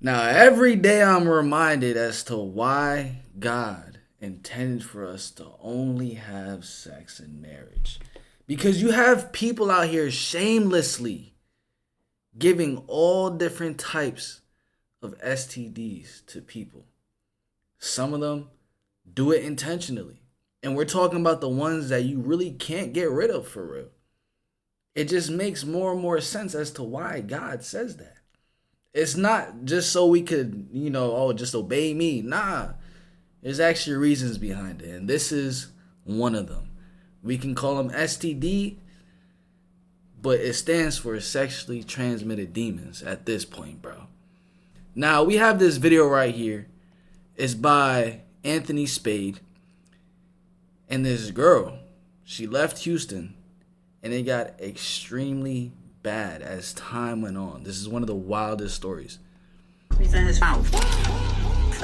Now, every day I'm reminded as to why God intended for us to only have sex in marriage. Because you have people out here shamelessly giving all different types of STDs to people. Some of them do it intentionally. And we're talking about the ones that you really can't get rid of for real. It just makes more and more sense as to why God says that. It's not just so we could, just obey me. Nah, there's actually reasons behind it. And this is one of them. We can call them STD, but it stands for sexually transmitted demons at this point, bro. Now, we have this video right here. It's by Anthony Spade. And this girl, she left Houston, and it got extremely bad as time went on. This is one of the wildest stories. He's in his mouth.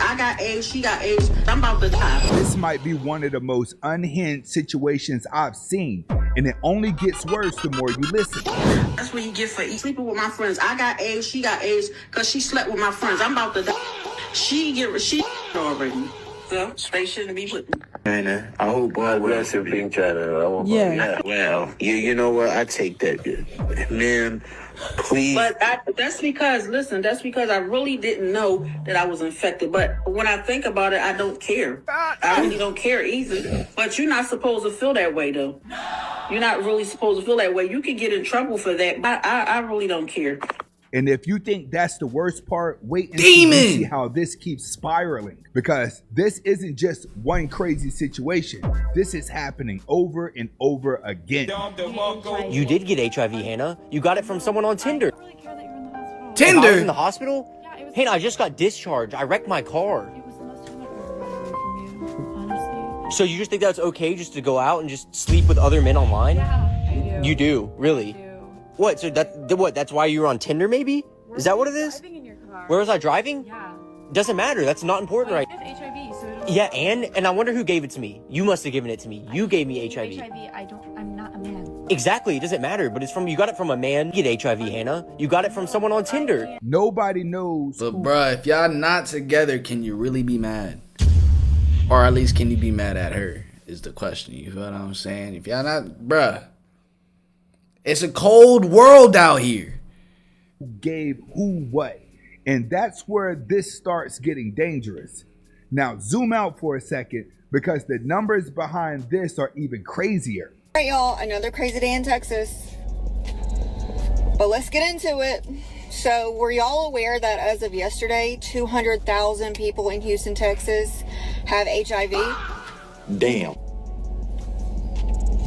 I got AIDS, she got AIDS. I'm about to die. This might be one of the most unhinged situations I've seen, and it only gets worse the more you listen. That's what you get for sleeping with my friends. I got AIDS, she got AIDS, because she slept with my friends. I'm about to die. She already. So they shouldn't be with me. I hope God bless her being China. Yeah. Well, you know what? I take that, man. Please. But that's because I really didn't know that I was infected. But when I think about it, I don't care. I really don't care either. But you're not supposed to feel that way, though. You're not really supposed to feel that way. You can get in trouble for that, but I really don't care. And if you think that's the worst part, wait and see how this keeps spiraling. Because this isn't just one crazy situation. This is happening over and over again. You did get HIV, Hannah. You got it from someone on Tinder. I don't really care that you're in the hospital. Tinder? I was in the hospital? Yeah, it was. Hannah, I just got discharged. I wrecked my car. It was the most time I've ever run away from you, honestly. So you just think that's okay just to go out and just sleep with other men online? Yeah, I do. You do, really? I do. What? So that's why you were on Tinder, maybe? Is that what it is? Driving in your car. Where was I driving? Yeah. Doesn't matter. That's not important, right? I have HIV, so it don't Yeah, and I wonder who gave it to me. You must have given it to me. You gave me HIV. I'm not a man. Exactly. It doesn't matter, but you got it from a man. You get HIV, Hannah. You got it from someone on Tinder. Nobody knows. But bruh, if y'all not together, can you really be mad? Or at least can you be mad at her is the question. You feel what I'm saying? If y'all not, bruh, it's a cold world out here. Who gave who what? And that's where this starts getting dangerous. Now zoom out for a second, because the numbers behind this are even crazier. All right, y'all, another crazy day in Texas. But let's get into it. So were y'all aware that as of yesterday, 200,000 people in Houston, Texas have HIV? Damn.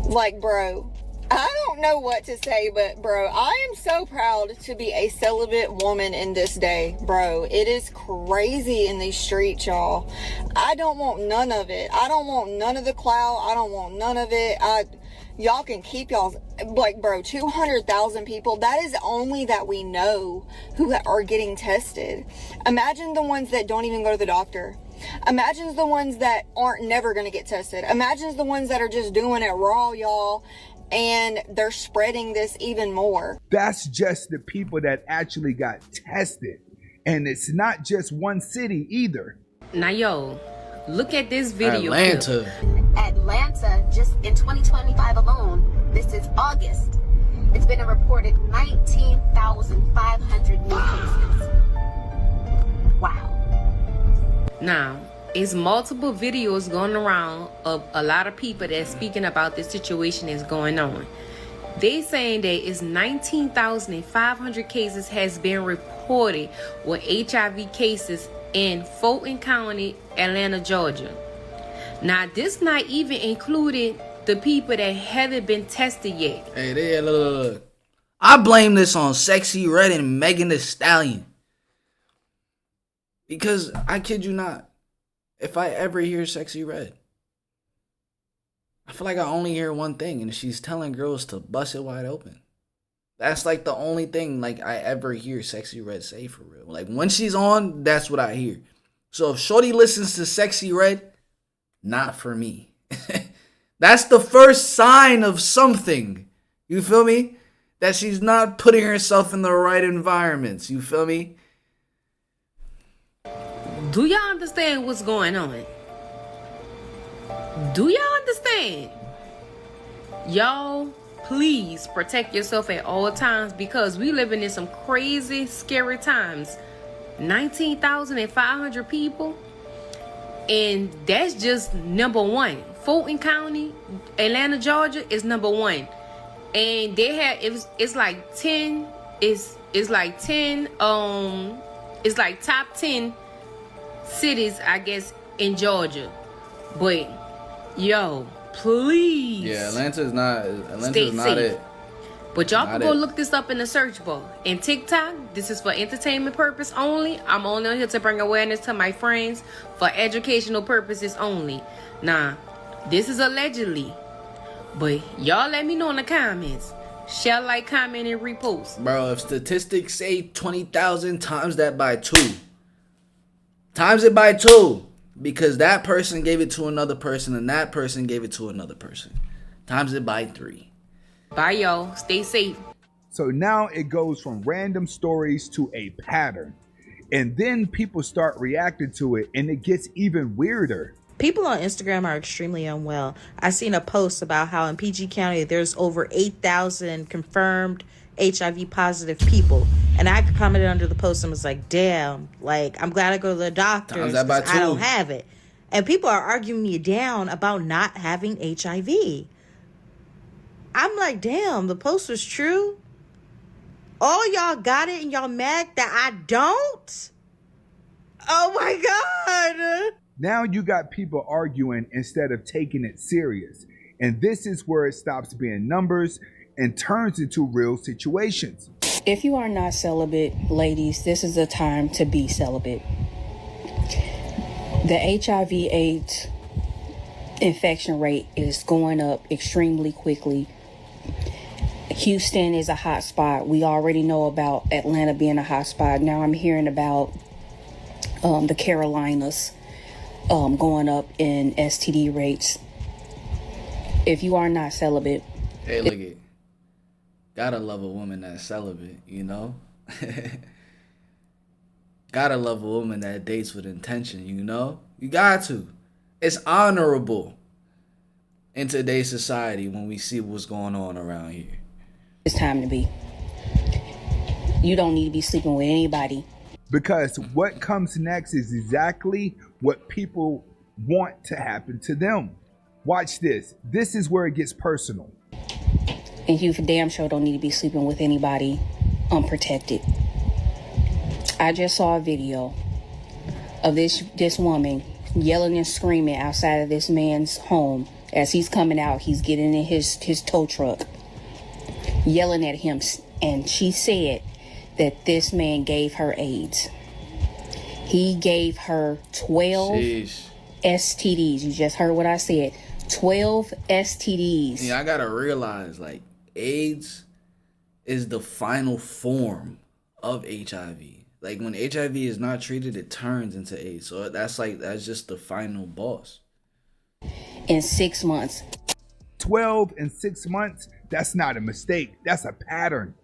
Like, bro, I don't know what to say, but bro, I am so proud to be a celibate woman in this day, bro. It is crazy in these streets, y'all. I don't want none of it. I don't want none of the clout. I don't want none of it. Y'all can keep y'all's, like, bro, 200,000 people. That is only that we know who are getting tested. Imagine the ones that don't even go to the doctor. Imagine the ones that aren't never going to get tested. Imagine the ones that are just doing it raw, y'all. And they're spreading this even more. That's just the people that actually got tested. And it's not just one city either. Now, yo, look at this video. Atlanta, just in 2025 alone, this is August, it's been a reported 19,500 new cases. Wow. Now, it's multiple videos going around of a lot of people that's speaking about this situation that's going on. They saying that it's 19,500 cases has been reported with HIV cases in Fulton County, Atlanta, Georgia. Now, this not even included the people that haven't been tested yet. Hey, there, look. I blame this on Sexy Red and Megan Thee Stallion. Because I kid you not, if I ever hear Sexy Red, I feel like I only hear one thing, and she's telling girls to bust it wide open. That's like the only thing like I ever hear Sexy Red say for real. Like when she's on, that's what I hear. So if Shorty listens to Sexy Red, not for me. That's the first sign of something. You feel me? That she's not putting herself in the right environments. You feel me? Do y'all understand what's going on? Do y'all understand? Y'all, please protect yourself at all times, because we living in some crazy, scary times. 19,500 people, and that's just number one. Fulton County, Atlanta, Georgia is number one, and they have it's like 10. It's like 10. It's like top 10 cities, I guess, in Georgia. But yo, please. Yeah, Atlanta's not safe. it. But y'all can go look this up in the search bar. And TikTok, this is for entertainment purpose only. I'm only on here to bring awareness to my friends for educational purposes only. Nah, this is allegedly. But y'all let me know in the comments. Share, like, comment, and repost. Bro, if statistics say 20,000, times that by 2. Times it by 2. Because that person gave it to another person and that person gave it to another person. Times it by 3. Bye, y'all. Stay safe. So now it goes from random stories to a pattern. And then people start reacting to it, and it gets even weirder. People on Instagram are extremely unwell. I seen a post about how in PG County there's over 8,000 confirmed HIV positive people. And I commented under the post and was like, damn, like, I'm glad I go to the doctor because I don't have it. And people are arguing me down about not having HIV. I'm like, damn, the post was true. All y'all got it and y'all mad that I don't? Oh my God. Now you got people arguing instead of taking it serious. And this is where it stops being numbers and turns into real situations. If you are not celibate, ladies, this is the time to be celibate. The HIV/AIDS infection rate is going up extremely quickly. Houston is a hot spot. We already know about Atlanta being a hot spot. Now I'm hearing about the Carolinas going up in STD rates. If you are not celibate. Hey, look it. Gotta love a woman that's celibate, you know? Gotta love a woman that dates with intention, you know? You got to. It's honorable in today's society when we see what's going on around here. It's time to be. You don't need to be sleeping with anybody. Because what comes next is exactly what people want to happen to them. Watch this. This is where it gets personal. And you for damn sure don't need to be sleeping with anybody unprotected. I just saw a video of this woman yelling and screaming outside of this man's home as he's coming out. He's getting in his tow truck, yelling at him, and she said that this man gave her AIDS. He gave her 12 STDs. You just heard what I said. 12 STDs. Yeah, I gotta realize, like, AIDS is the final form of HIV. Like, when HIV is not treated, it turns into AIDS. So that's just the final boss. In 6 months. 12 in 6 months? That's not a mistake. That's a pattern.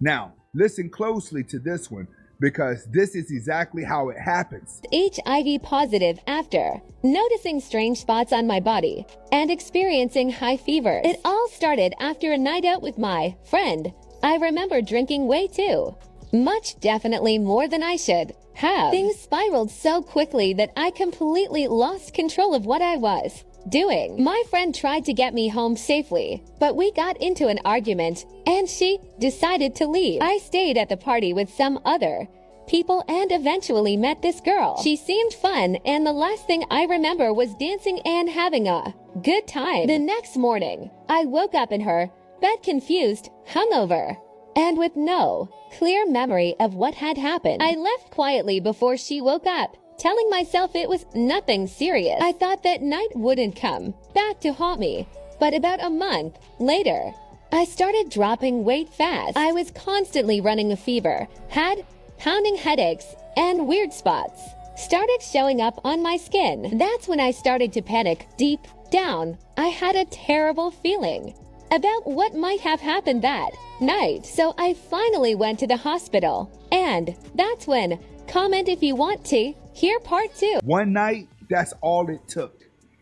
Now, listen closely to this one, because this is exactly how it happens. HIV positive after noticing strange spots on my body and experiencing high fever. It all started after a night out with my friend. I remember drinking way too much, definitely more than I should have. Things spiraled so quickly that I completely lost control of what I was doing. My friend tried to get me home safely, but we got into an argument and she decided to leave. I stayed at the party with some other people and eventually met this girl. She seemed fun, and the last thing I remember was dancing and having a good time. The next morning, I woke up in her bed confused, hungover, and with no clear memory of what had happened. I left quietly before she woke up, telling myself it was nothing serious. I thought that night wouldn't come back to haunt me, but about a month later, I started dropping weight fast. I was constantly running a fever, had pounding headaches, and weird spots started showing up on my skin. That's when I started to panic. Deep down, I had a terrible feeling about what might have happened that night. So I finally went to the hospital, and that's when, comment if you want to, Here part 2. One night, that's all it took.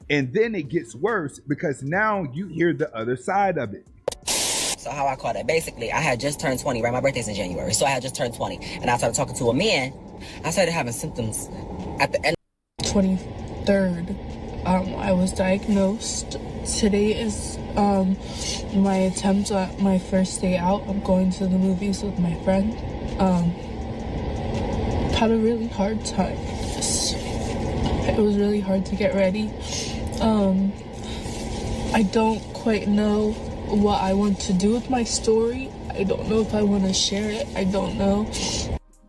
And then it gets worse because now you hear the other side of it. So how I caught it, basically, I had just turned 20, right? My birthday's in January, so I had just turned 20. And I started talking to a man. I started having symptoms at the end. 23rd, I was diagnosed. Today is my attempt at my first day out. I'm going to the movies with my friend. Had a really hard time. It was really hard to get ready. I don't quite know what I want to do with my story. I don't know if I want to share it. I don't know.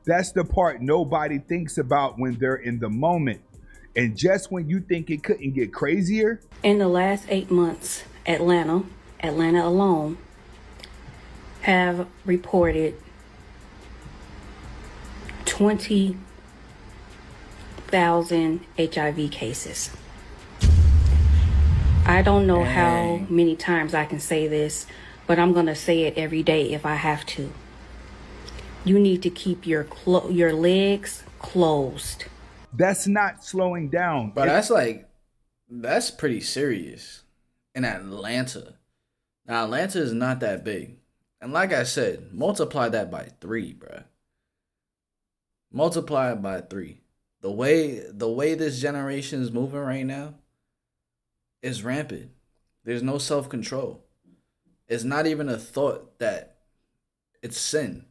That's the part nobody thinks about when they're in the moment. And just when you think it couldn't get crazier. In the last 8 months, Atlanta alone, have reported 20,000 HIV cases. I don't know how many times I can say this, but I'm going to say it every day if I have to. You need to keep your legs closed. That's not slowing down. But that's pretty serious in Atlanta. Now, Atlanta is not that big. And like I said, multiply that by 3, bruh. Multiply it by 3. The way this generation is moving right now is rampant. There's no self-control. It's not even a thought that it's sin.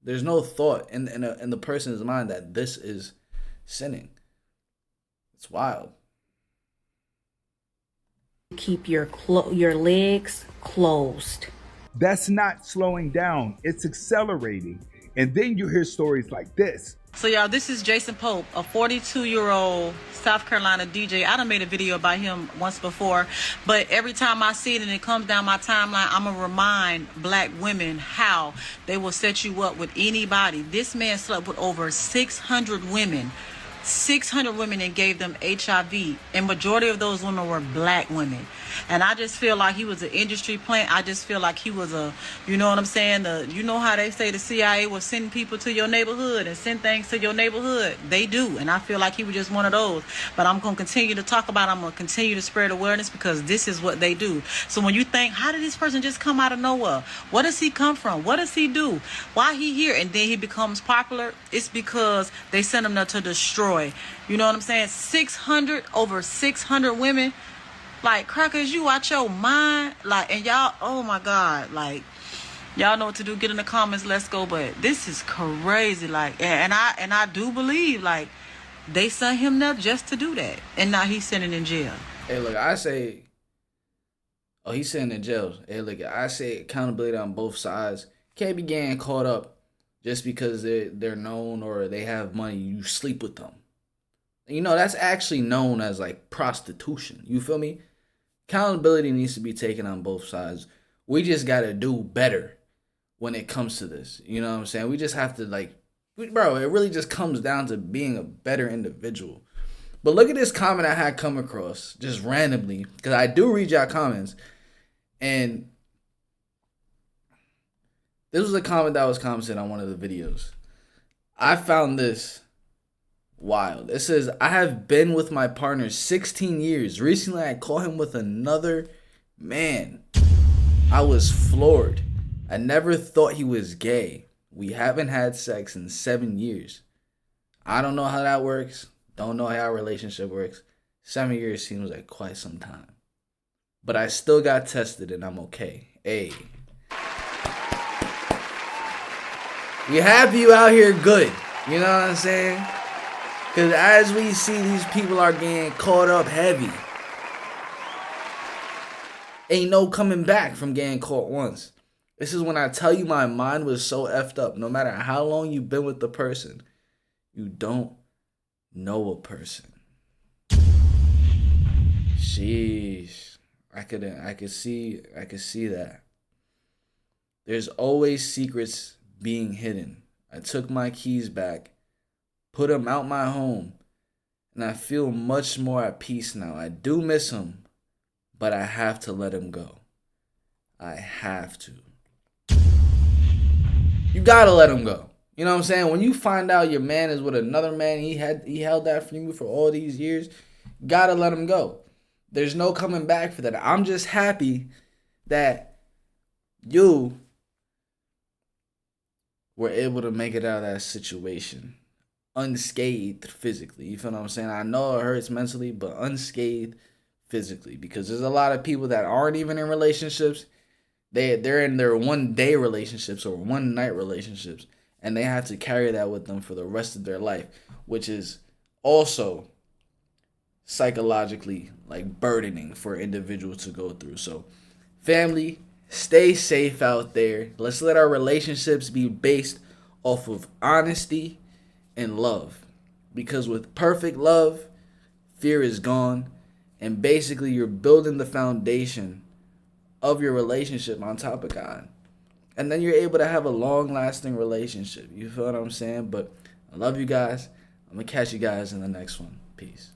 There's no thought in the person's mind that this is sinning. It's wild. Keep your legs closed. That's not slowing down. It's accelerating. And then you hear stories like this. So y'all, this is Jason Pope, a 42-year-old South Carolina DJ. I done made a video about him once before, but every time I see it and it comes down my timeline, I'm going to remind black women how they will set you up with anybody. This man slept with over 600 women. 600 women and gave them HIV, and majority of those women were black women. And I just feel like he was an industry plant. I just feel like he was a, you know what I'm saying? You know how they say the CIA will send people to your neighborhood and send things to your neighborhood? They do. And I feel like he was just one of those. But I'm going to continue to talk about it. I'm going to continue to spread awareness because this is what they do. So when you think, how did this person just come out of nowhere? What does he come from? What does he do? Why he here? And then he becomes popular. It's because they sent him there to destroy. You know what I'm saying? Over 600 women. Like, crackers, you out your mind. Like, and y'all, oh my God. Like, y'all know what to do. Get in the comments. Let's go. But this is crazy. Like, and I do believe, like, they sent him there just to do that. And now he's sitting in jail. Hey, look, I say, oh, he's sitting in jail. Hey, look, I say accountability on both sides. Can't be getting caught up just because they're known or they have money. You sleep with them. You know, that's actually known as, like, prostitution. You feel me? Accountability needs to be taken on both sides. We just got to do better when it comes to this. You know what I'm saying? We just have to, like, bro, it really just comes down to being a better individual. But look at this comment I had come across just randomly, because I do read y'all comments. And this was a comment that was commented on one of the videos. I found this wild. It says, I have been with my partner 16 years. Recently, I caught him with another man. I was floored. I never thought he was gay. We haven't had sex in 7 years. I don't know how that works. Don't know how our relationship works. 7 years seems like quite some time. But I still got tested and I'm okay. Hey. We have you out here good. You know what I'm saying? Because as we see, these people are getting caught up heavy. Ain't no coming back from getting caught once. This is when I tell you my mind was so effed up. No matter how long you've been with the person, you don't know a person. Sheesh. I could see that. There's always secrets being hidden. I took my keys back, put him out my home, and I feel much more at peace now. I do miss him, but I have to let him go. I have to. You gotta let him go. You know what I'm saying? When you find out your man is with another man, he held that from you for all these years, gotta let him go. There's no coming back for that. I'm just happy that you were able to make it out of that situation unscathed physically. You feel what I'm saying? I know it hurts mentally, but unscathed physically, because there's a lot of people that aren't even in relationships. They're in their 1-day relationships or 1-night relationships, and they have to carry that with them for the rest of their life, which is also psychologically like burdening for individuals to go through. So family, stay safe out there. Let's let our relationships be based off of honesty and love, because with perfect love, fear is gone, and basically you're building the foundation of your relationship on top of God, and then you're able to have a long lasting relationship. You feel what I'm saying? But I love you guys. I'm gonna catch you guys in the next one. Peace.